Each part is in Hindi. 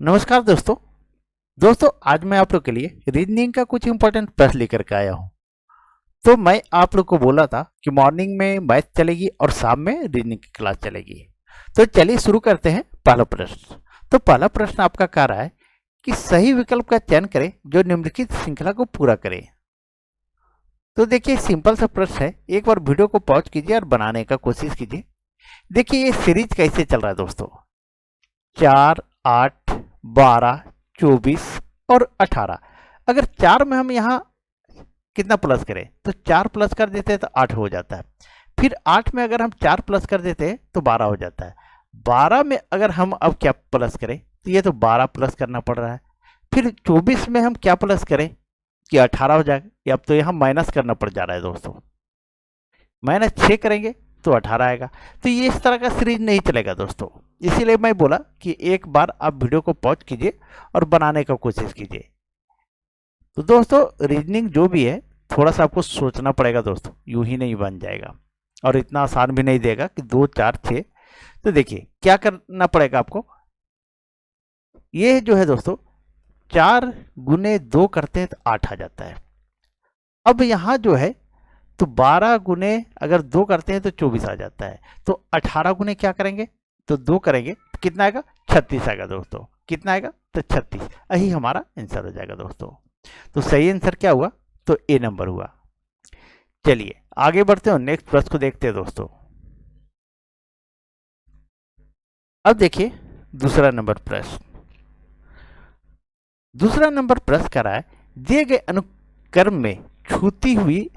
नमस्कार दोस्तों आज मैं आप लोग के लिए रीजनिंग का कुछ इंपॉर्टेंट प्रश्न लेकर के आया हूँ। तो मैं आप लोग को बोला था कि मॉर्निंग में मैथ चलेगी और शाम में रीजनिंग की क्लास चलेगी। तो चलिए शुरू करते हैं पहला प्रश्न। तो पहला प्रश्न आपका कह रहा है कि सही विकल्प का चयन करें जो निम्नलिखित श्रृंखला को पूरा करे। तो देखिए सिंपल सा प्रश्न है, एक बार वीडियो को पॉज कीजिए और बनाने का कोशिश कीजिए। देखिए ये सीरीज कैसे चल रहा है दोस्तों, 4, 8, 12, 24 और 18। अगर 4 में हम यहाँ कितना प्लस करें तो 4 प्लस कर देते हैं तो 8 हो जाता है। फिर 8 में अगर हम 4 प्लस कर देते हैं तो 12 हो जाता है। 12 में अगर हम अब क्या प्लस करें तो ये तो 12 प्लस करना पड़ रहा है। फिर 24 में हम क्या प्लस करें कि 18 हो जाएगा। ये अब तो यहाँ माइनस करना पड़ जा रहा है दोस्तों, -6 करेंगे तो 18 आएगा। तो ये इस तरह का सीरीज नहीं चलेगा दोस्तों, इसीलिए मैं बोला कि एक बार आप वीडियो को पॉज कीजिए और बनाने का कोशिश कीजिए। तो दोस्तों रीजनिंग जो भी है थोड़ा सा आपको सोचना पड़ेगा दोस्तों, यूं ही नहीं बन जाएगा और इतना आसान भी नहीं देगा कि 2, 4, 6। तो देखिए क्या करना पड़ेगा आपको, ये जो है दोस्तों 4 गुने 2 करते हैं तो 8 आ जाता है। अब यहाँ जो है तो 12 गुने अगर 2 करते हैं तो 24 आ जाता है। तो 18 गुने क्या करेंगे तो 2 करेंगे तो कितना आएगा 36 आएगा दोस्तों। कितना आएगा तो 36, यही हमारा आंसर हो जाएगा दोस्तों। तो सही आंसर क्या हुआ तो ए नंबर हुआ। चलिए आगे बढ़ते हैं, नेक्स्ट प्रश्न को देखते हैं दोस्तों। अब देखिए दूसरा नंबर प्रश्न। दूसरा नंबर प्रश्न कर रहा है दिए गए अनुक्रम में छूटी हुई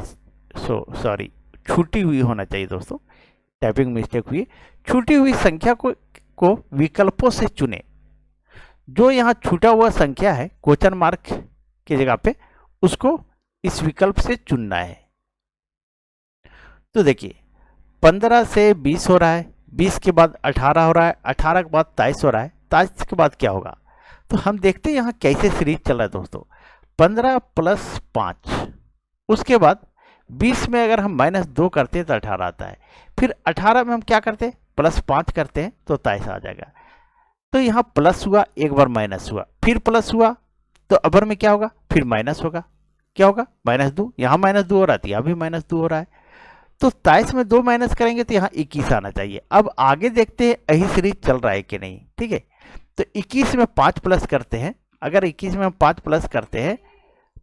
होना चाहिए दोस्तों, टाइपिंग मिस्टेक हुई। छूटी हुई संख्या को विकल्पों से चुने। जो यहाँ छूटा हुआ संख्या है क्वेश्चन मार्क की जगह पे, उसको इस विकल्प से चुनना है। तो देखिए 15 से 20 हो रहा है, 20 के बाद 18 हो रहा है, 18 के बाद 23 हो रहा है, 23 के बाद क्या होगा। तो हम देखते हैं यहाँ कैसे सीरीज चल रहा है दोस्तों। 15 + 5, उसके बाद 20 में अगर हम -2 करते हैं तो 18 आता है। फिर 18 में हम क्या करते हैं +5 करते हैं तो 23 आ जाएगा। तो यहाँ प्लस हुआ, एक बार माइनस हुआ, फिर प्लस हुआ, तो अबर में क्या होगा फिर माइनस होगा। क्या होगा -2, यहाँ -2 हो रहा था, यहाँ भी -2 हो रहा है। तो 23 में 2 माइनस करेंगे तो यहाँ 21 आना चाहिए। अब आगे देखते हैं यही सीरीज चल रहा है कि नहीं। ठीक है, तो 21 में 5 प्लस करते हैं, अगर 21 में हम 5 प्लस करते हैं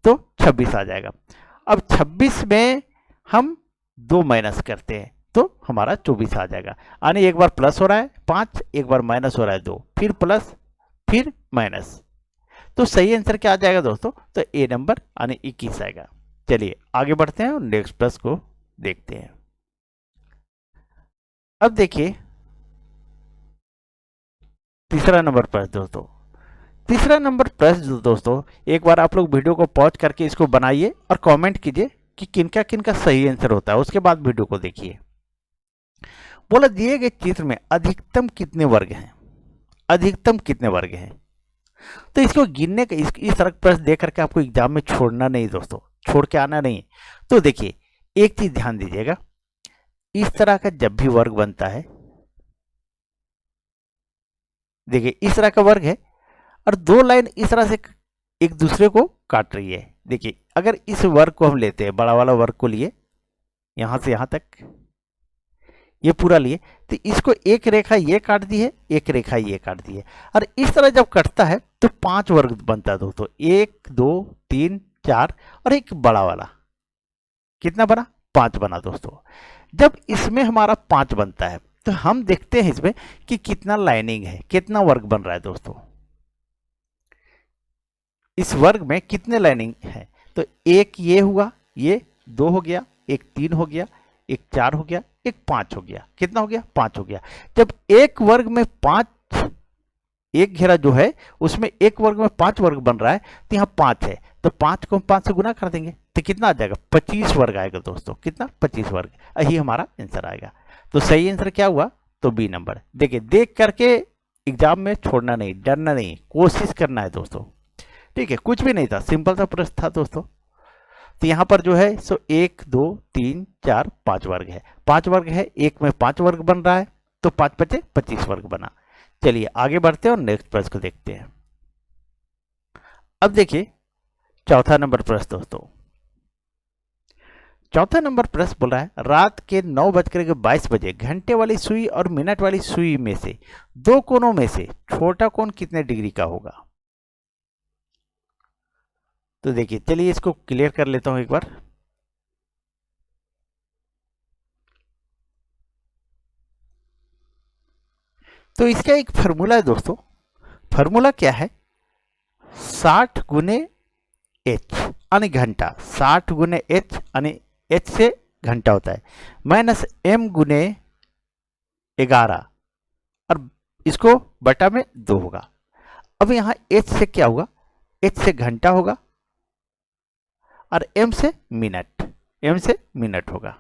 तो 26 आ जाएगा। अब 26 में हम 2 माइनस करते हैं तो हमारा 24 आ जाएगा। यानी एक बार प्लस हो रहा है 5, एक बार माइनस हो रहा है 2, फिर प्लस फिर माइनस। तो सही आंसर क्या आ जाएगा दोस्तों तो ए नंबर यानी 21 आएगा। चलिए आगे बढ़ते हैं और नेक्स्ट प्रश्न को देखते हैं। अब देखिए तीसरा नंबर प्रश्न दोस्तों। तीसरा नंबर प्रश्न दोस्तों, एक बार आप लोग वीडियो को पॉज करके इसको बनाइए और कमेंट कीजिए कि किनका किनका सही आंसर होता है, उसके बाद वीडियो को देखिए। बोला दिए गए चित्र में अधिकतम कितने वर्ग हैं, अधिकतम कितने वर्ग हैं। तो इसको गिनने का इस तरह प्रश्न देख करके आपको एग्जाम में छोड़ना नहीं दोस्तों, छोड़ के आना नहीं। तो देखिए एक चीज ध्यान दीजिएगा, इस तरह का जब भी वर्ग बनता है, देखिए इस तरह का वर्ग है और 2 लाइन इस तरह से एक दूसरे को काट रही है। देखिए अगर इस वर्ग को हम लेते हैं, बड़ा वाला वर्ग को लिए यहां से यहां तक ये पूरा लिए, तो इसको एक रेखा ये काट दी है, एक रेखा ये काट दी है, और इस तरह जब कटता है तो 5 वर्ग बनता है दोस्तों। 1, 2, 3, 4 और एक बड़ा वाला, कितना बना 5 बना दोस्तों। जब इसमें हमारा 5 बनता है तो हम देखते हैं इसमें कि कितना लाइनिंग है, कितना वर्ग बन रहा है दोस्तों। इस वर्ग में कितने लाइनिंग है, तो एक ये हुआ, ये 2 हो गया, एक 3 हो गया, एक 4 हो गया, एक 5 हो गया। कितना हो गया 5 हो गया। जब एक वर्ग में 5, एक घेरा जो है उसमें एक वर्ग में 5 वर्ग बन रहा है तो यहाँ 5 है, तो 5 को हम 5 से गुना कर देंगे तो कितना आ जाएगा 25 वर्ग आएगा दोस्तों। कितना 25 वर्ग, यही हमारा आंसर आएगा। तो सही आंसर क्या हुआ तो बी नंबर। देखिए देख करके एग्जाम में छोड़ना नहीं, डरना नहीं, कोशिश करना है दोस्तों। ठीक है, कुछ भी नहीं था, सिंपल सा प्रश्न था दोस्तों। तो यहाँ पर जो है सो 1, 2, 3, 4, 5 वर्ग है, 5 वर्ग है, एक में 5 वर्ग बन रहा है तो 5 × 5 = 25 वर्ग बना। चलिए आगे बढ़ते हैं और नेक्स्ट प्रश्न को देखते हैं। अब देखिए चौथा नंबर प्रश्न दोस्तों। चौथा नंबर प्रश्न बोल रहा है रात के 9:22 घंटे वाली सुई और मिनट वाली सुई में से दो कोनों में से छोटा कोण कितने डिग्री का होगा। तो देखिए चलिए इसको क्लियर कर लेता हूं एक बार। तो इसका एक फार्मूला है दोस्तों। फार्मूला क्या है, 60 गुने एच यानी घंटा, 60 गुने एच यानी एच से घंटा होता है, माइनस एम गुने 11 और इसको बटा में 2 होगा। अब यहां एच से क्या होगा, एच से घंटा होगा और एम से मिनट, एम से मिनट होगा।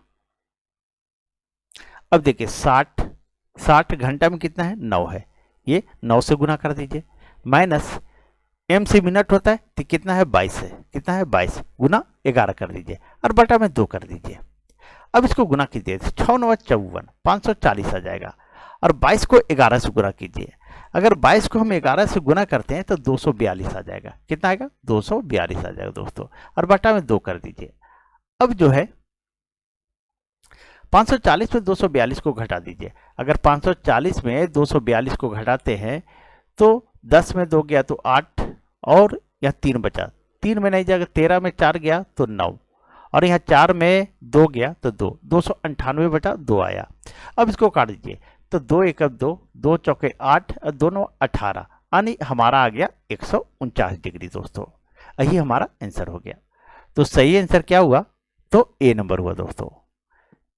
अब देखिए 60 घंटा में कितना है, 9 है, ये 9 से गुना कर दीजिए, माइनस एम से मिनट होता है तो कितना है 22 है, कितना है 22 गुना 11 कर दीजिए और बटा में 2 कर दीजिए। अब इसको गुना कीजिए, 6 9 54 540 आ जाएगा और 22 को 11 से गुना कीजिए। अगर 22 को हम 11 से गुना करते हैं तो 242 आ जाएगा, कितना आएगा 242 आ जाएगा दोस्तों और बटा में 2 कर दीजिए। अब जो है 540 में 242 को घटा दीजिए। अगर 540 में 242 को घटाते हैं तो 10 में 2 गया तो 8 और यहाँ 3 बचा, 3 में नहीं जाएगा, 13 में 4 गया तो 9 और यहाँ 4 में 2 गया तो 2, 298 बटा 2 आया। अब इसको काट दीजिए तो 2 1 2, 2 चौके 8 और 2 9 18 यानी हमारा आ गया 149 डिग्री दोस्तों। यही हमारा आंसर हो गया। तो सही आंसर क्या हुआ, तो ए नंबर हुआ दोस्तों।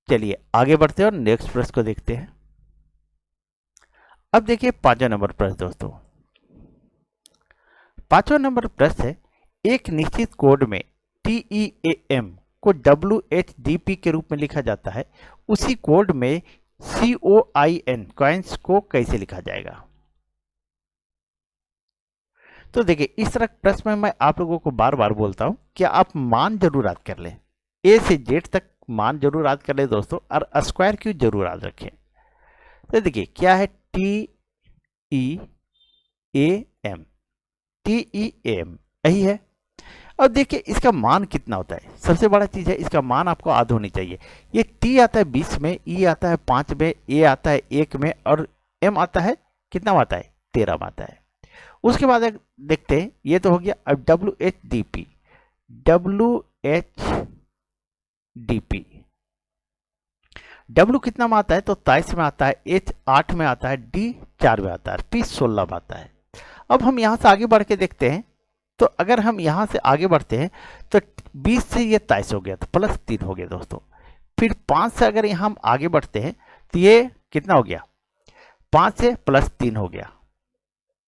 चलिए आगे बढ़ते हैं और नेक्स्ट प्रश्न को देखते हैं। अब देखिए 5वां नंबर प्रश्न दोस्तों। 5वां नंबर प्रश्न है एक निश्चित कोड में TEAM को WHDP के रूप में लिखा जाता है, उसी कोड में COIN कॉइन्स को कैसे लिखा जाएगा। तो देखिए इस तरह प्रश्न में मैं आप लोगों को बार बार बोलता हूं कि आप मान जरूर याद कर लें, ए से जेड तक मान जरूर याद कर ले दोस्तों और स्क्वायर क्यू जरूर याद रखें। तो देखिए क्या है TEAM, TEAM यही है। अब देखिए इसका मान कितना होता है, सबसे बड़ा चीज है इसका मान आपको याद होनी चाहिए। ये T आता है 20 में, E आता है 5 में, A आता है 1 में और M आता है कितना आता है 13 में आता है। उसके बाद देखते हैं, ये तो हो गया। अब WHDP, W कितना में आता है तो 23 में आता है, H 8 में आता है, D 4 में आता है, P 16 में आता है। अब हम यहां से आगे बढ़ के देखते हैं, तो अगर हम यहां से आगे बढ़ते हैं तो 20 से ये 23 हो गया तो प्लस 3 हो गया दोस्तों। फिर 5 से अगर यहां हम आगे बढ़ते हैं तो ये कितना हो गया, 5 से प्लस 3 हो गया,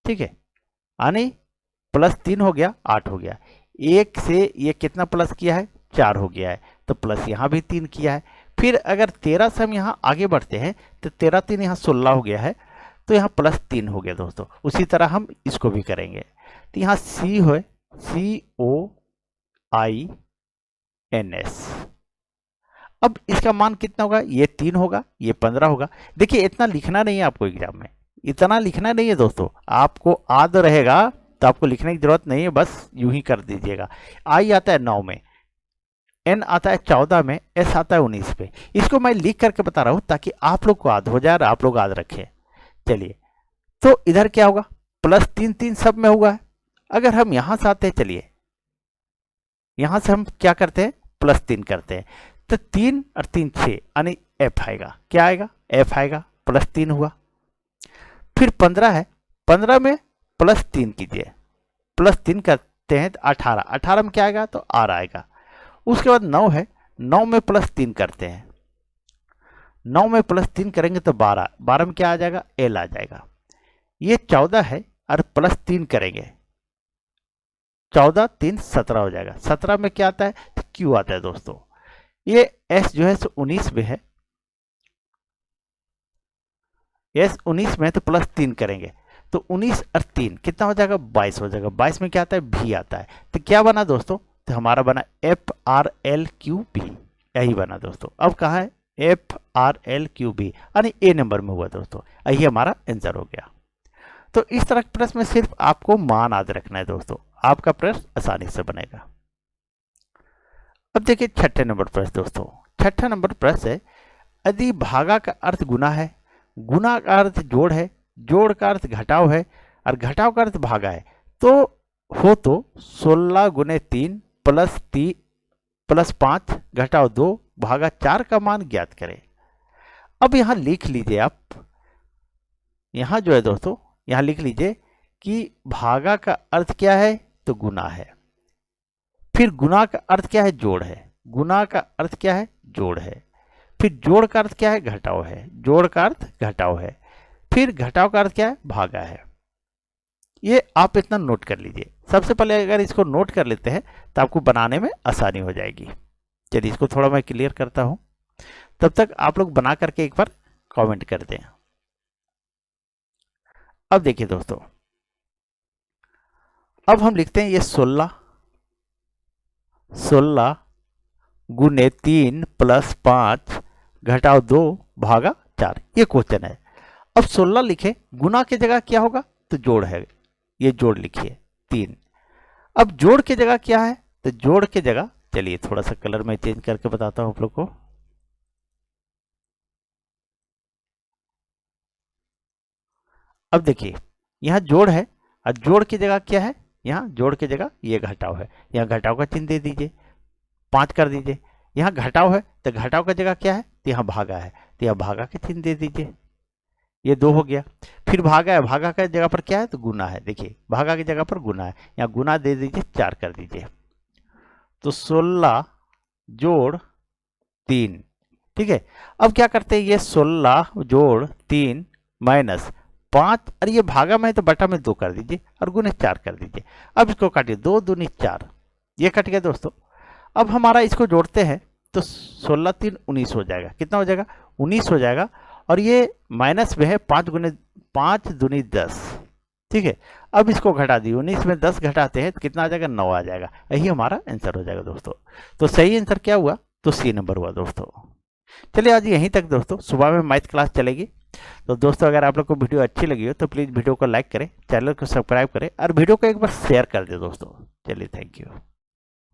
ठीक है, यानी प्लस 3 हो गया 8 हो गया। 1 से ये कितना प्लस किया है 4 हो गया है, तो प्लस यहाँ भी 3 किया है। फिर अगर 13 से हम यहाँ आगे बढ़ते हैं तो 13 3 यहाँ 16 हो गया है, तो यहाँ प्लस 3 हो गया दोस्तों। उसी तरह हम इसको भी करेंगे, तो यहाँ C है COINS। अब इसका मान कितना होगा, ये 3 होगा, ये 15 होगा। देखिए इतना लिखना नहीं है आपको एग्जाम में, इतना लिखना नहीं है दोस्तों, आपको याद रहेगा तो आपको लिखने की जरूरत नहीं है, बस यूं ही कर दीजिएगा। I आता है 9 में, N आता है 14 में, S आता है 19 पे। इसको मैं लिख करके बता रहा हूं ताकि आप लोग को याद हो जाए और आप लोग याद रखें। चलिए तो इधर क्या होगा, प्लस 3 3 सब में हुआ है। अगर हम यहां से आते हैं, चलिए यहां से हम क्या करते हैं प्लस 3 करते हैं, तो 3 और 3 6 यानी F आएगा, क्या आएगा F आएगा, प्लस 3 हुआ। फिर 15 है, 15 में प्लस 3 कीजिए, प्लस 3 करते हैं तो 18, 18 में क्या आएगा तो R आएगा। उसके बाद 9 है, 9 में प्लस 3 करते हैं, 9 में प्लस 3 करेंगे तो 12, 12 में क्या आ जाएगा L आ जाएगा। ये 14 है और प्लस 3 करेंगे, 14 3 17 हो जाएगा। 17 में क्या आता है तो Q आता है दोस्तों। ये S जो है 19 में है, S 19 में तो प्लस 3 करेंगे तो 19 और 3 कितना हो जाएगा 22 हो जाएगा। 22 में क्या आता है V आता है, तो क्या बना दोस्तों, तो हमारा बना FRLQB, यही बना दोस्तों। अब कहाँ है FRLQB यानी A नंबर में हुआ दोस्तों, यही हमारा आंसर हो गया। तो इस तरह के प्रश्न में सिर्फ आपको मान याद रखना है दोस्तों, आपका प्रश्न आसानी से बनेगा। अब देखिए छठे नंबर प्रश्न दोस्तों। छठा नंबर प्रश्न है, यदि भागा का अर्थ गुना है, गुना का अर्थ जोड़ है, जोड़ का अर्थ घटाव है और घटाव का अर्थ भागा है, तो 16 गुने 3 प्लस 5 घटाव 2 भागा 4 का मान ज्ञात करें। अब यहां लिख लीजिए आप, यहां जो है दोस्तों, यहां लिख लीजिए कि भागा का अर्थ क्या है, तो गुना है। फिर गुना का अर्थ क्या है, जोड़ है। गुना का अर्थ क्या है, जोड़ है। फिर जोड़ का अर्थ क्या है, घटाव है। जोड़ का अर्थ घटाव है। फिर घटाव का अर्थ क्या है, भागा है। ये आप इतना नोट कर लीजिए। सबसे पहले अगर इसको नोट कर लेते हैं तो आपको बनाने में आसानी हो जाएगी। चलिए इसको थोड़ा मैं क्लियर करता हूं, तब तक आप लोग बना करके एक बार कमेंट कर दें। अब देखिए दोस्तों, अब हम लिखते हैं ये 16 गुने 3 प्लस 5 घटाव 2 भागा 4, ये क्वेश्चन है। अब 16 लिखे, गुना की जगह क्या होगा, तो जोड़ है, ये जोड़ लिखिए 3। अब जोड़ की जगह क्या है, तो जोड़ की जगह, चलिए थोड़ा सा कलर में चेंज करके बताता हूं आप लोग को। अब देखिए यहां जोड़ है और जोड़ की जगह क्या है, यहां जोड़ की जगह ये घटाव है, यहां घटाव का चिन्ह दे दीजिए, 5 कर दीजिए। यहां घटाव है तो घटाव का जगह क्या है, तो यहां भागा है, तो यहां भागा के चिन्ह दे दीजिए, ये 2 हो गया। फिर भागा है, भागा का जगह पर क्या है, तो गुना है। देखिए भागा की जगह पर गुना है, यहाँ गुना दे दीजिए, 4 कर दीजिए। तो 16 जोड़ 3, ठीक है। अब क्या करते हैं, ये 16 जोड़ 3 माइनस 5, और ये भागा में है तो बटा में 2 कर दीजिए और गुने 4 कर दीजिए। अब इसको काटिए, 2 दूनी 4, ये कट गया दोस्तों। अब हमारा इसको जोड़ते हैं तो 16 3 19 हो जाएगा। कितना हो जाएगा, 19 हो जाएगा। और ये माइनस में है, 5 दूनी 10, ठीक है। अब इसको घटा दिए, 19 में 10 घटाते हैं तो कितना आ जाएगा, 9 आ जाएगा। यही हमारा आंसर हो जाएगा दोस्तों। तो सही आंसर क्या हुआ, तो सी नंबर हुआ दोस्तों। चलिए आज यहीं तक दोस्तों, सुबह में मैथ क्लास चलेगी। तो दोस्तों अगर आप लोग को वीडियो अच्छी लगी हो तो प्लीज़ वीडियो को लाइक करें, चैनल को सब्सक्राइब करें और वीडियो को एक बार शेयर कर दें दोस्तों। चलिए थैंक यू।